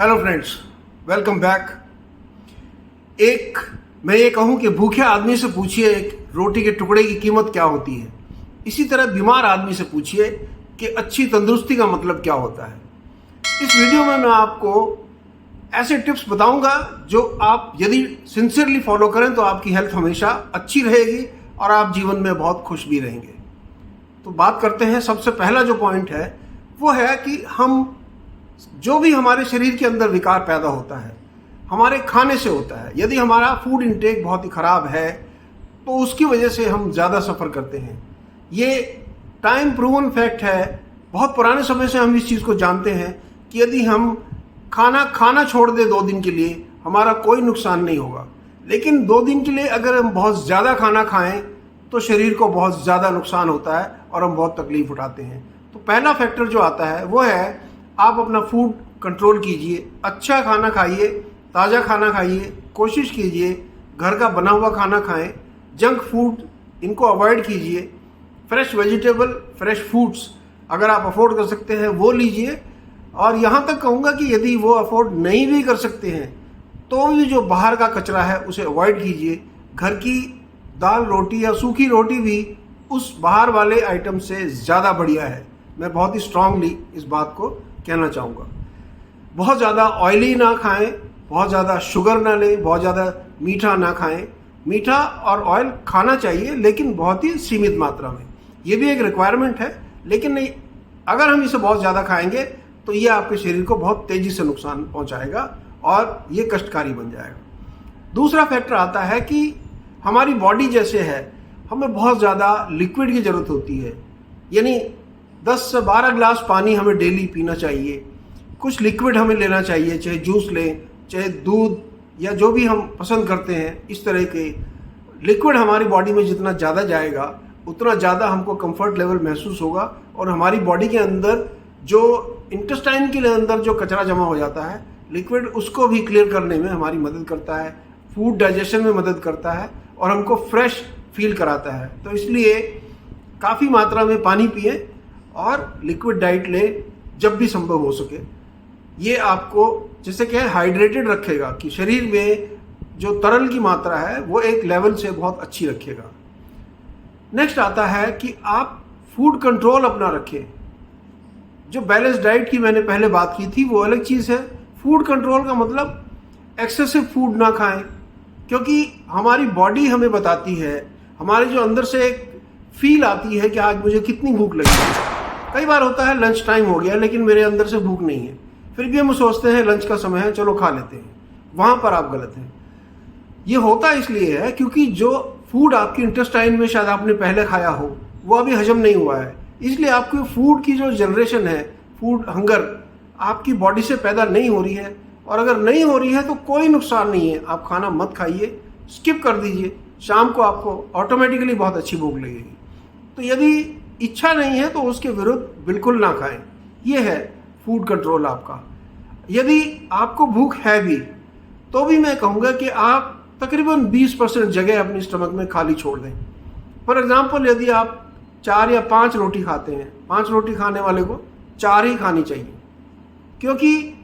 Hello friends, welcome back. मैं ये कहूँ कि भूखे आदमी से पूछिए एक रोटी के टुकड़े की कीमत क्या होती है, इसी तरह बीमार आदमी से पूछिए कि अच्छी तंदुरुस्ती का मतलब क्या होता है। इस वीडियो में मैं आपको ऐसे टिप्स बताऊंगा जो आप यदि सिंसियरली फॉलो करें तो आपकी हेल्थ हमेशा अच्छी रहेगी और आप जीवन में बहुत खुश भी रहेंगे। तो बात करते हैं। सबसे पहला जो पॉइंट है वो है कि हम जो भी हमारे शरीर के अंदर विकार पैदा होता है हमारे खाने से होता है। यदि हमारा फूड इंटेक बहुत ही ख़राब है तो उसकी वजह से हम ज़्यादा सफ़र करते हैं। ये टाइम प्रूवन फैक्ट है। बहुत पुराने समय से हम इस चीज़ को जानते हैं कि यदि हम खाना छोड़ दें 2 दिन के लिए हमारा कोई नुकसान नहीं होगा, लेकिन 2 दिन के लिए अगर हम बहुत ज़्यादा खाना खाएं तो शरीर को बहुत ज़्यादा नुकसान होता है और हम बहुत तकलीफ उठाते हैं। तो पहला फैक्टर जो आता है वो है आप अपना फूड कंट्रोल कीजिए। अच्छा खाना खाइए, ताज़ा खाना खाइए, कोशिश कीजिए घर का बना हुआ खाना खाएं। जंक फूड इनको अवॉइड कीजिए। फ्रेश वेजिटेबल, फ्रेश फ्रूट्स अगर आप अफोर्ड कर सकते हैं वो लीजिए। और यहाँ तक कहूँगा कि यदि वो अफोर्ड नहीं भी कर सकते हैं तो भी जो बाहर का कचरा है उसे अवॉइड कीजिए। घर की दाल रोटी या सूखी रोटी भी उस बाहर वाले आइटम से ज़्यादा बढ़िया है। मैं बहुत ही स्ट्रांगली इस बात को कहना चाहूँगा। बहुत ज़्यादा ऑयली ना खाएं, बहुत ज़्यादा शुगर ना लें, बहुत ज़्यादा मीठा ना खाएं। मीठा और ऑयल खाना चाहिए लेकिन बहुत ही सीमित मात्रा में। ये भी एक रिक्वायरमेंट है, लेकिन नहीं, अगर हम इसे बहुत ज़्यादा खाएंगे तो ये आपके शरीर को बहुत तेज़ी से नुकसान पहुँचाएगा और ये कष्टकारी बन जाएगा। दूसरा फैक्टर आता है कि हमारी बॉडी जैसे है हमें बहुत ज़्यादा लिक्विड की ज़रूरत होती है। यानी 10 से 12 गिलास पानी हमें डेली पीना चाहिए। कुछ लिक्विड हमें लेना चाहिए, चाहे जूस लें, चाहे दूध या जो भी हम पसंद करते हैं। इस तरह के लिक्विड हमारी बॉडी में जितना ज़्यादा जाएगा उतना ज़्यादा हमको कंफर्ट लेवल महसूस होगा और हमारी बॉडी के अंदर जो इंटेस्टाइन के अंदर जो कचरा जमा हो जाता है लिक्विड, उसको भी क्लियर करने में हमारी मदद करता है, फूड डाइजेशन में मदद करता है और हमको फ्रेश फील कराता है। तो इसलिए काफ़ी मात्रा में पानी पिए और लिक्विड डाइट लें जब भी संभव हो सके। ये आपको जैसे कि हाइड्रेटेड रखेगा कि शरीर में जो तरल की मात्रा है वो एक लेवल से बहुत अच्छी रखेगा। नेक्स्ट आता है कि आप फूड कंट्रोल अपना रखें। जो बैलेंस डाइट की मैंने पहले बात की थी वो अलग चीज़ है। फूड कंट्रोल का मतलब एक्सेसिव फूड ना खाएं, क्योंकि हमारी बॉडी हमें बताती है, हमारे जो अंदर से एक फील आती है कि आज मुझे कितनी भूख लगी है। कई बार होता है लंच टाइम हो गया लेकिन मेरे अंदर से भूख नहीं है, फिर भी हम सोचते हैं लंच का समय है, चलो खा लेते हैं। वहाँ पर आप गलत हैं। ये होता इसलिए है क्योंकि जो फूड आपके इंटेस्टाइन में शायद आपने पहले खाया हो वो अभी हजम नहीं हुआ है, इसलिए आपके फूड की जो जनरेशन है, फूड हंगर आपकी बॉडी से पैदा नहीं हो रही है। और अगर नहीं हो रही है तो कोई नुकसान नहीं है, आप खाना मत खाइए, स्किप कर दीजिए। शाम को आपको ऑटोमेटिकली बहुत अच्छी भूख लगेगी। तो यदि इच्छा नहीं है तो उसके विरुद्ध बिल्कुल ना खाएं। ये है फूड कंट्रोल आपका। यदि आपको भूख है भी तो भी मैं कहूँगा कि आप तकरीबन 20% जगह अपनी स्टमक में खाली छोड़ दें। फॉर एग्जांपल, यदि आप 4 या 5 रोटी खाते हैं, 5 रोटी खाने वाले को 4 ही खानी चाहिए, क्योंकि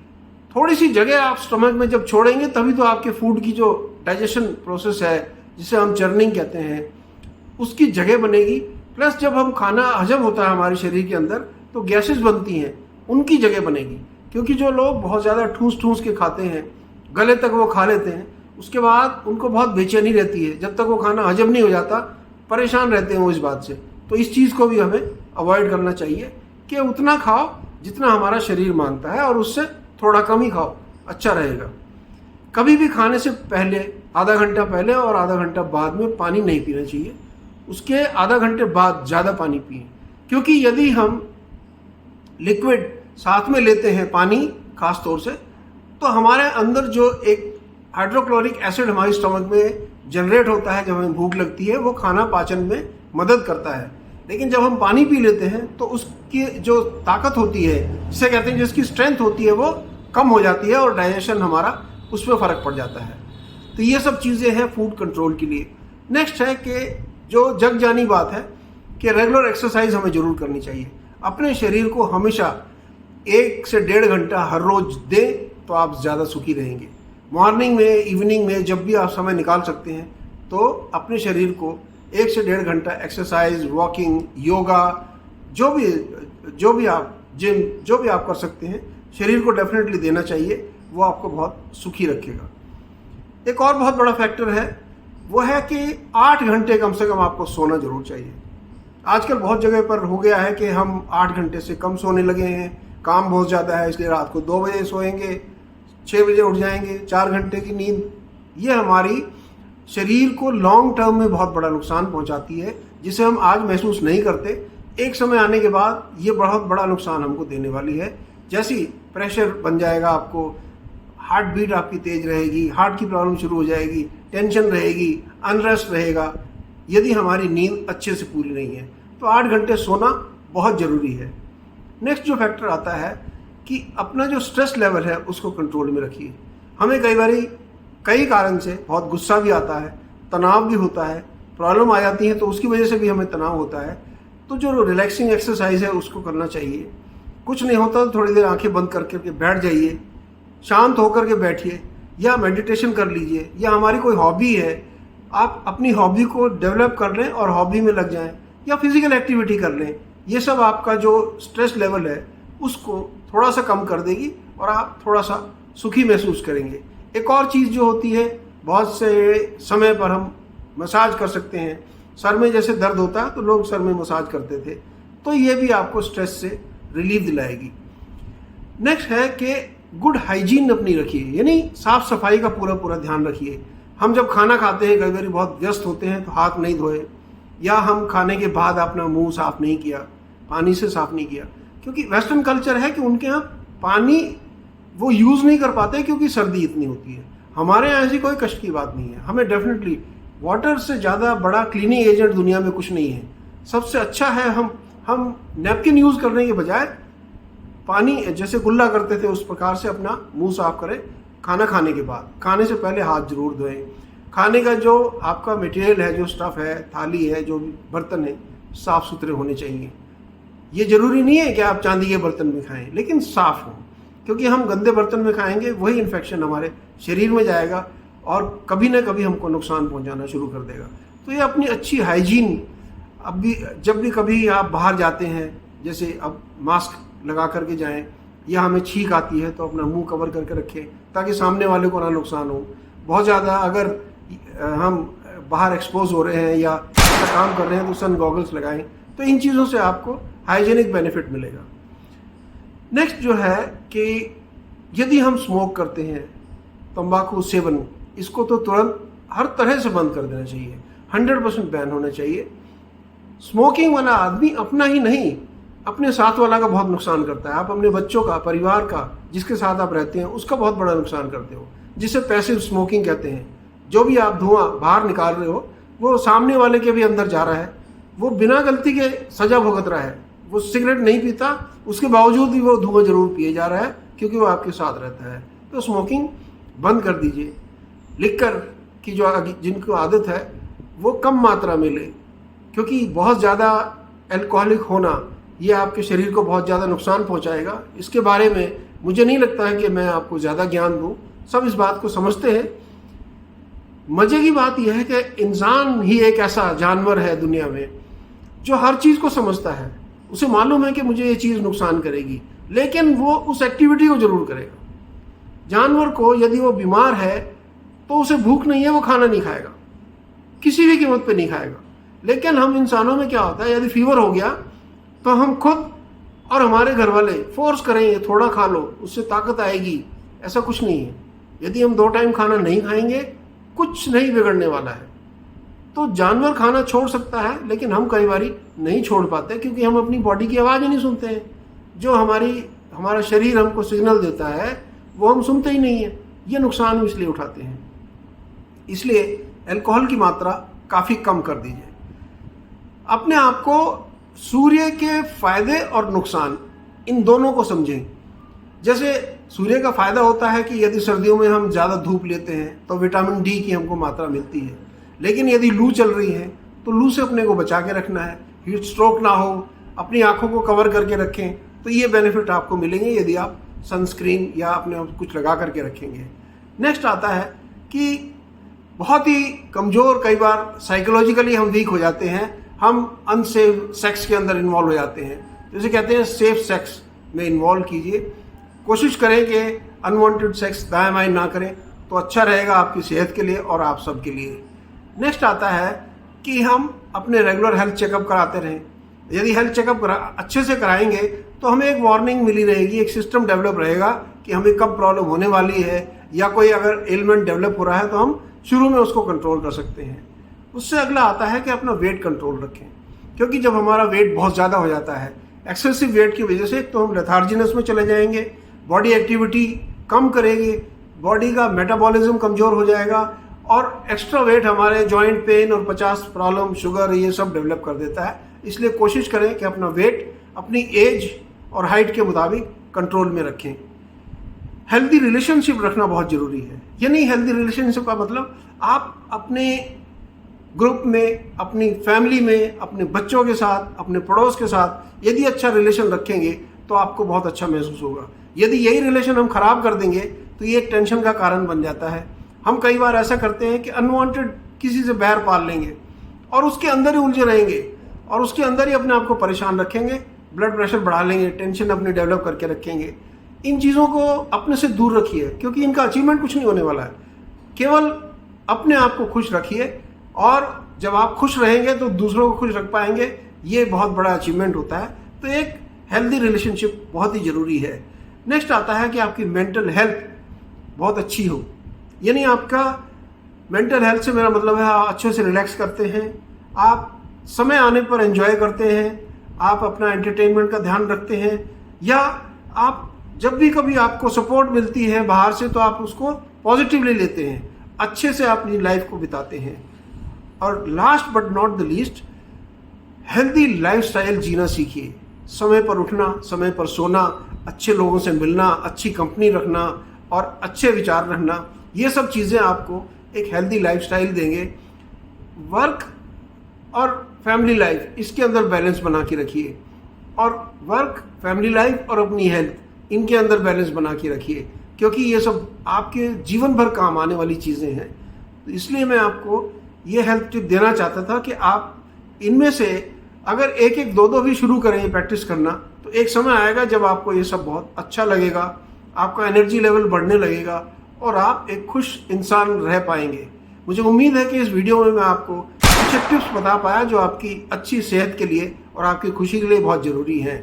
थोड़ी सी जगह आप स्टमक में जब छोड़ेंगे तभी तो आपके फूड की जो डाइजेशन प्रोसेस है जिसे हम चर्निंग कहते हैं उसकी जगह बनेगी। प्लस जब हम खाना हजम होता है हमारे शरीर के अंदर तो गैसेस बनती हैं, उनकी जगह बनेगी। क्योंकि जो लोग बहुत ज़्यादा ठूस के खाते हैं, गले तक वो खा लेते हैं, उसके बाद उनको बहुत बेचैनी रहती है, जब तक वो खाना हजम नहीं हो जाता परेशान रहते हैं वो इस बात से। तो इस चीज़ को भी हमें अवॉइड करना चाहिए कि उतना खाओ जितना हमारा शरीर मांगता है और उससे थोड़ा कम ही खाओ, अच्छा रहेगा। कभी भी खाने से पहले आधा घंटा पहले और आधा घंटा बाद में पानी नहीं पीना चाहिए। उसके आधा घंटे बाद ज़्यादा पानी पिए, क्योंकि यदि हम लिक्विड साथ में लेते हैं, पानी खास तौर से, तो हमारे अंदर जो एक हाइड्रोक्लोरिक एसिड हमारी स्टमक में जनरेट होता है जब हमें भूख लगती है, वो खाना पाचन में मदद करता है। लेकिन जब हम पानी पी लेते हैं तो उसकी जो ताकत होती है, जिसे कहते हैं जिसकी स्ट्रेंथ होती है, वो कम हो जाती है और डाइजेशन हमारा उस पर फ़र्क पड़ जाता है। तो ये सब चीज़ें हैं फूड कंट्रोल के लिए। नेक्स्ट है कि जो जग जानी बात है कि रेगुलर एक्सरसाइज हमें ज़रूर करनी चाहिए। अपने शरीर को हमेशा 1 से 1.5 घंटा हर रोज़ दें तो आप ज़्यादा सुखी रहेंगे। मॉर्निंग में, इवनिंग में, जब भी आप समय निकाल सकते हैं तो अपने शरीर को 1 से 1.5 घंटा एक्सरसाइज, वॉकिंग, योगा, जो भी आप जिम, जो भी आप कर सकते हैं, शरीर को डेफिनेटली देना चाहिए। वो आपको बहुत सुखी रखेगा। एक और बहुत बड़ा फैक्टर है, वो है कि 8 घंटे कम से कम आपको सोना जरूर चाहिए। आजकल बहुत जगह पर हो गया है कि हम 8 घंटे से कम सोने लगे हैं, काम बहुत ज़्यादा है इसलिए रात को 2 बजे सोएंगे, 6 बजे उठ जाएंगे, 4 घंटे की नींद। ये हमारी शरीर को लॉन्ग टर्म में बहुत बड़ा नुकसान पहुंचाती है, जिसे हम आज महसूस नहीं करते। एक समय आने के बाद ये बहुत बड़ा नुकसान हमको देने वाली है। जैसे ही प्रेशर बन जाएगा, आपको हार्ट बीट आपकी तेज रहेगी, हार्ट की प्रॉब्लम शुरू हो जाएगी, टेंशन रहेगी, अनरेस्ट रहेगा, यदि हमारी नींद अच्छे से पूरी नहीं है। तो 8 घंटे सोना बहुत ज़रूरी है। नेक्स्ट जो फैक्टर आता है कि अपना जो स्ट्रेस लेवल है उसको कंट्रोल में रखिए। हमें कई कारण से बहुत गुस्सा भी आता है, तनाव भी होता है, प्रॉब्लम आ जाती है, तो उसकी वजह से भी हमें तनाव होता है। तो जो रिलैक्सिंग एक्सरसाइज है उसको करना चाहिए। कुछ नहीं होता तो थोड़ी देर आंखें बंद करके बैठ जाइए, शांत होकर के बैठिए, या मेडिटेशन कर लीजिए, या हमारी कोई हॉबी है, आप अपनी हॉबी को डेवलप कर लें और हॉबी में लग जाएं, या फिजिकल एक्टिविटी कर लें। ये सब आपका जो स्ट्रेस लेवल है उसको थोड़ा सा कम कर देगी और आप थोड़ा सा सुखी महसूस करेंगे। एक और चीज़ जो होती है, बहुत से समय पर हम मसाज कर सकते हैं। सर में जैसे दर्द होता है तो लोग सर में मसाज करते थे, तो ये भी आपको स्ट्रेस से रिलीफ दिलाएगी। नेक्स्ट है कि गुड हाइजीन अपनी रखिए, यानी साफ सफाई का पूरा ध्यान रखिए। हम जब खाना खाते हैं, कई बार बहुत व्यस्त होते हैं तो हाथ नहीं धोए, या हम खाने के बाद अपना मुंह साफ नहीं किया, पानी से साफ नहीं किया। क्योंकि वेस्टर्न कल्चर है कि उनके यहाँ पानी वो यूज़ नहीं कर पाते क्योंकि सर्दी इतनी होती है। हमारे यहाँ ऐसी कोई कष्ट की बात नहीं है। हमें डेफिनेटली वाटर से ज़्यादा बड़ा क्लीनिंग एजेंट दुनिया में कुछ नहीं है। सबसे अच्छा है हम नैपकिन यूज़ करने के बजाय पानी जैसे कुल्ला करते थे उस प्रकार से अपना मुंह साफ करें। खाना खाने के बाद, खाने से पहले हाथ जरूर धोएं। खाने का जो आपका मटेरियल है, जो स्टफ़ है, थाली है, जो भी बर्तन है, साफ़ सुथरे होने चाहिए। ये ज़रूरी नहीं है कि आप चांदी के बर्तन में खाएं, लेकिन साफ़ हो, क्योंकि हम गंदे बर्तन में खाएंगे वही इन्फेक्शन हमारे शरीर में जाएगा और कभी ना कभी हमको नुकसान पहुंचाना शुरू कर देगा। तो ये अपनी अच्छी हाइजीन, अब भी जब भी कभी आप बाहर जाते हैं, जैसे अब मास्क लगा करके जाएं, या हमें छींक आती है तो अपना मुंह कवर करके रखें ताकि सामने वाले को ना नुकसान हो। बहुत ज़्यादा अगर हम बाहर एक्सपोज हो रहे हैं या ऐसा काम कर रहे हैं तो सन गॉगल्स लगाएं। तो इन चीज़ों से आपको हाइजीनिक बेनिफिट मिलेगा। नेक्स्ट जो है कि यदि हम स्मोक करते हैं, तंबाकू सेवन, इसको तो तुरंत हर तरह से बंद कर देना चाहिए, 100% बैन होना चाहिए। स्मोकिंग वाला आदमी अपना ही नहीं, अपने साथ वाला का बहुत नुकसान करता है। आप अपने बच्चों का, परिवार का, जिसके साथ आप रहते हैं, उसका बहुत बड़ा नुकसान करते हो, जिसे पैसिव स्मोकिंग कहते हैं। जो भी आप धुआं बाहर निकाल रहे हो वो सामने वाले के भी अंदर जा रहा है। वो बिना गलती के सजा भुगत रहा है। वो सिगरेट नहीं पीता, उसके बावजूद भी वो धुआं जरूर पिए जा रहा है क्योंकि वो आपके साथ रहता है। तो स्मोकिंग बंद कर दीजिए। लिकर की जो जिनको आदत है वो कम मात्रा में ले, क्योंकि बहुत ज़्यादा अल्कोहलिक होना ये आपके शरीर को बहुत ज़्यादा नुकसान पहुंचाएगा। इसके बारे में मुझे नहीं लगता है कि मैं आपको ज़्यादा ज्ञान दूं, सब इस बात को समझते हैं। मज़े की बात यह है कि इंसान ही एक ऐसा जानवर है दुनिया में जो हर चीज़ को समझता है। उसे मालूम है कि मुझे ये चीज़ नुकसान करेगी, लेकिन वो उस एक्टिविटी को जरूर करेगा। जानवर को यदि वो बीमार है तो उसे भूख नहीं है, वो खाना नहीं खाएगा, किसी भी कीमत पे नहीं खाएगा। लेकिन हम इंसानों में क्या होता है, यदि फीवर हो गया तो हम खुद और हमारे घर वाले फोर्स करेंगे, थोड़ा खा लो, उससे ताकत आएगी। ऐसा कुछ नहीं है। यदि हम 2 टाइम खाना नहीं खाएंगे, कुछ नहीं बिगड़ने वाला है। तो जानवर खाना छोड़ सकता है, लेकिन हम कई बारी नहीं छोड़ पाते क्योंकि हम अपनी बॉडी की आवाज़ ही नहीं सुनते हैं। जो हमारा शरीर हमको सिग्नल देता है वो हम सुनते ही नहीं है। ये नुकसान हम इसलिए उठाते हैं। इसलिए अल्कोहल की मात्रा काफ़ी कम कर दीजिए। अपने आप को सूर्य के फायदे और नुकसान इन दोनों को समझें। जैसे सूर्य का फायदा होता है कि यदि सर्दियों में हम ज़्यादा धूप लेते हैं तो विटामिन डी की हमको मात्रा मिलती है। लेकिन यदि लू चल रही है तो लू से अपने को बचा के रखना है, हीट स्ट्रोक ना हो, अपनी आंखों को कवर करके रखें। तो ये बेनिफिट आपको मिलेंगे यदि आप सनस्क्रीन या अपने कुछ लगा करके रखेंगे। नेक्स्ट आता है कि बहुत ही कमज़ोर, कई बार साइकोलॉजिकली हम वीक हो जाते हैं, हम अनसेफ सेक्स के अंदर इन्वॉल्व हो जाते हैं। जैसे कहते हैं सेफ सेक्स में इन्वॉल्व कीजिए, कोशिश करें कि अनवांटेड सेक्स दाएं बाएं ना करें, तो अच्छा रहेगा आपकी सेहत के लिए और आप सब के लिए। नेक्स्ट आता है कि हम अपने रेगुलर हेल्थ चेकअप कराते रहें। यदि हेल्थ चेकअप अच्छे से कराएंगे तो हमें एक वार्निंग मिली रहेगी, एक सिस्टम डेवलप रहेगा कि हमें कब प्रॉब्लम होने वाली है, या कोई अगर एलिमेंट डेवलप हो रहा है तो हम शुरू में उसको कंट्रोल कर सकते हैं। उससे अगला आता है कि अपना वेट कंट्रोल रखें, क्योंकि जब हमारा वेट बहुत ज़्यादा हो जाता है, एक्सेसिव वेट की वजह से, तो हम लेथार्जिनस में चले जाएंगे, बॉडी एक्टिविटी कम करेंगे, बॉडी का मेटाबॉलिज्म कमज़ोर हो जाएगा और एक्स्ट्रा वेट हमारे जॉइंट पेन और 50 प्रॉब्लम, शुगर, ये सब डेवलप कर देता है। इसलिए कोशिश करें कि अपना वेट अपनी एज और हाइट के मुताबिक कंट्रोल में रखें। हेल्दी रिलेशनशिप रखना बहुत ज़रूरी है। यानी हेल्दी रिलेशनशिप का मतलब आप अपने ग्रुप में, अपनी फैमिली में, अपने बच्चों के साथ, अपने पड़ोस के साथ यदि अच्छा रिलेशन रखेंगे तो आपको बहुत अच्छा महसूस होगा। यदि यही रिलेशन हम ख़राब कर देंगे तो ये एक टेंशन का कारण बन जाता है। हम कई बार ऐसा करते हैं कि अनवांटेड किसी से बैर पाल लेंगे और उसके अंदर ही उलझे रहेंगे और उसके अंदर ही अपने आप को परेशान रखेंगे, ब्लड प्रेशर बढ़ा लेंगे, टेंशन अपनी डेवलप करके रखेंगे। इन चीज़ों को अपने से दूर रखिए, क्योंकि इनका अचीवमेंट कुछ नहीं होने वाला है। केवल अपने आप को खुश रखिए और जब आप खुश रहेंगे तो दूसरों को खुश रख पाएंगे, ये बहुत बड़ा अचीवमेंट होता है। तो एक हेल्दी रिलेशनशिप बहुत ही ज़रूरी है। नेक्स्ट आता है कि आपकी मेंटल हेल्थ बहुत अच्छी हो। यानी आपका मेंटल हेल्थ से मेरा मतलब है आप अच्छे से रिलैक्स करते हैं, आप समय आने पर एंजॉय करते हैं, आप अपना एंटरटेनमेंट का ध्यान रखते हैं, या आप जब भी कभी आपको सपोर्ट मिलती है बाहर से तो आप उसको पॉजिटिवली लेते हैं, अच्छे से अपनी लाइफ को बिताते हैं। और last but not the least, healthy lifestyle जीना सीखिए। समय पर उठना, समय पर सोना, अच्छे लोगों से मिलना, अच्छी कंपनी रखना और अच्छे विचार रखना, ये सब चीज़ें आपको एक हेल्दी लाइफस्टाइल देंगे। वर्क और फैमिली लाइफ, इसके अंदर बैलेंस बना के रखिए, और वर्क, फैमिली लाइफ और अपनी हेल्थ, इनके अंदर बैलेंस बना के रखिए, क्योंकि ये सब आपके जीवन भर काम आने वाली चीज़ें हैं। तो इसलिए मैं आपको ये हेल्थ टिप देना चाहता था कि आप इनमें से अगर एक एक दो भी शुरू करें प्रैक्टिस करना, तो एक समय आएगा जब आपको ये सब बहुत अच्छा लगेगा, आपका एनर्जी लेवल बढ़ने लगेगा और आप एक खुश इंसान रह पाएंगे। मुझे उम्मीद है कि इस वीडियो में मैं आपको कुछ टिप्स बता पाया जो आपकी अच्छी सेहत के लिए और आपकी खुशी के लिए बहुत ज़रूरी हैं।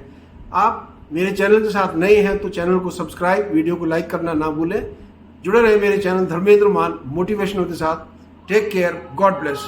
आप मेरे चैनल के साथ नए हैं तो चैनल को सब्सक्राइब, वीडियो को लाइक करना ना भूलें। जुड़े रहे मेरे चैनल धर्मेंद्र मान मोटिवेशनल के साथ। Take care, God bless.